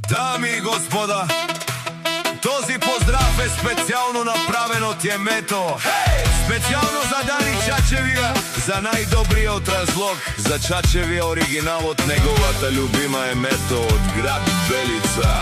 Дами и господа, този поздрав е специално направен от Емето. Специално за Дани Чачевија, за најдобриот разлог. За Чачевија оригинал од неговата любима Емето од град Белица.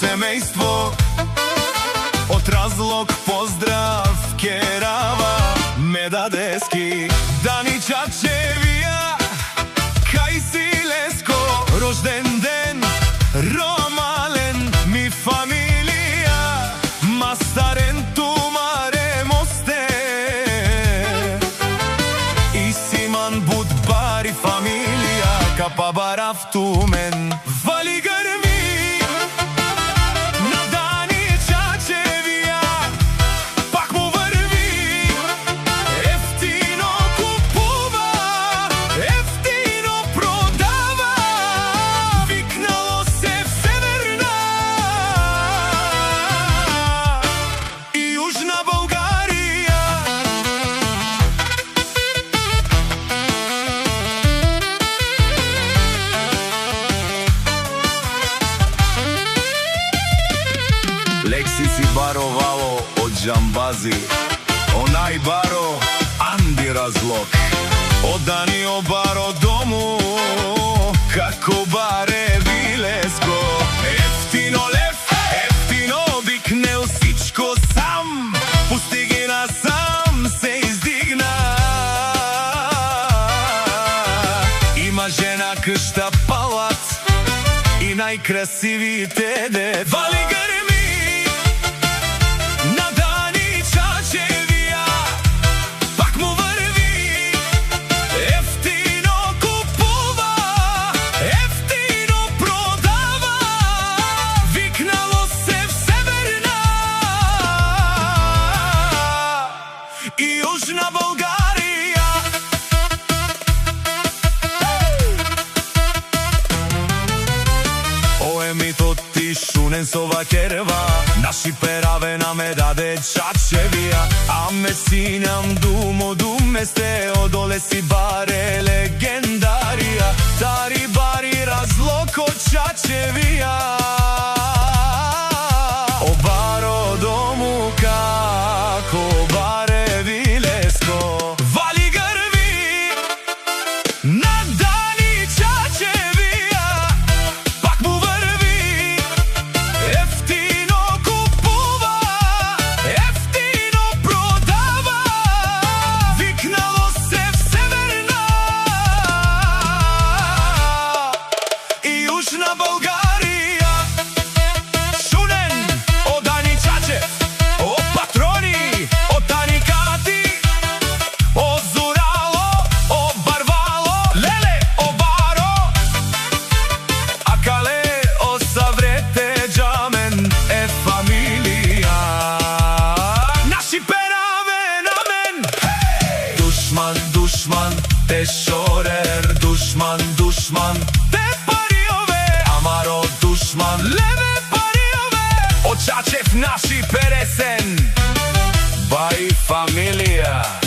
Семејство од разлог поздрав керава медадески. Дани Чачевија, кај си леско, рожден ден ромален ми фамилија, мастарен тумаре мосте и симан будбари фамилија, капа барав тумен вали грми. Лекси си баровало од Джамбази, онај баро Анди разлог. Од Дани обаро дому, како баре вилеско. Ефтино лев, ефтино викнел сичко сам, пусти насам се издигна. Има жена кшта палат и најкрасивите деца. Вали грми на Дани Чачевија, пак му врви, ефтино купува, ефтино продава, викнало се в Северна и Јужна Българија. Емитот ти шунен со вакерва, наши пераве на ме даде Чачевија. А ме синам думо думесте, одоле си баре легендарија. Тари бари разлог од Чачевија, обаро дому како баре вилеско. Вали грви на Дани Чачевија, пак му врви, ефтино купува, ефтино продава, викнало се в Северна и Јужна Българија. Шунен од Дани Чачев, од патрони, од Дани Кати, од Зурало, од Барвало, леле, обаро, а кале осаврете джамен е фамилија. Наши пераве на мен, душман, душман, те шорер, душман, душман, те париове, амаро душман, леве париове, од Чачев наши пересен, бај фамилија.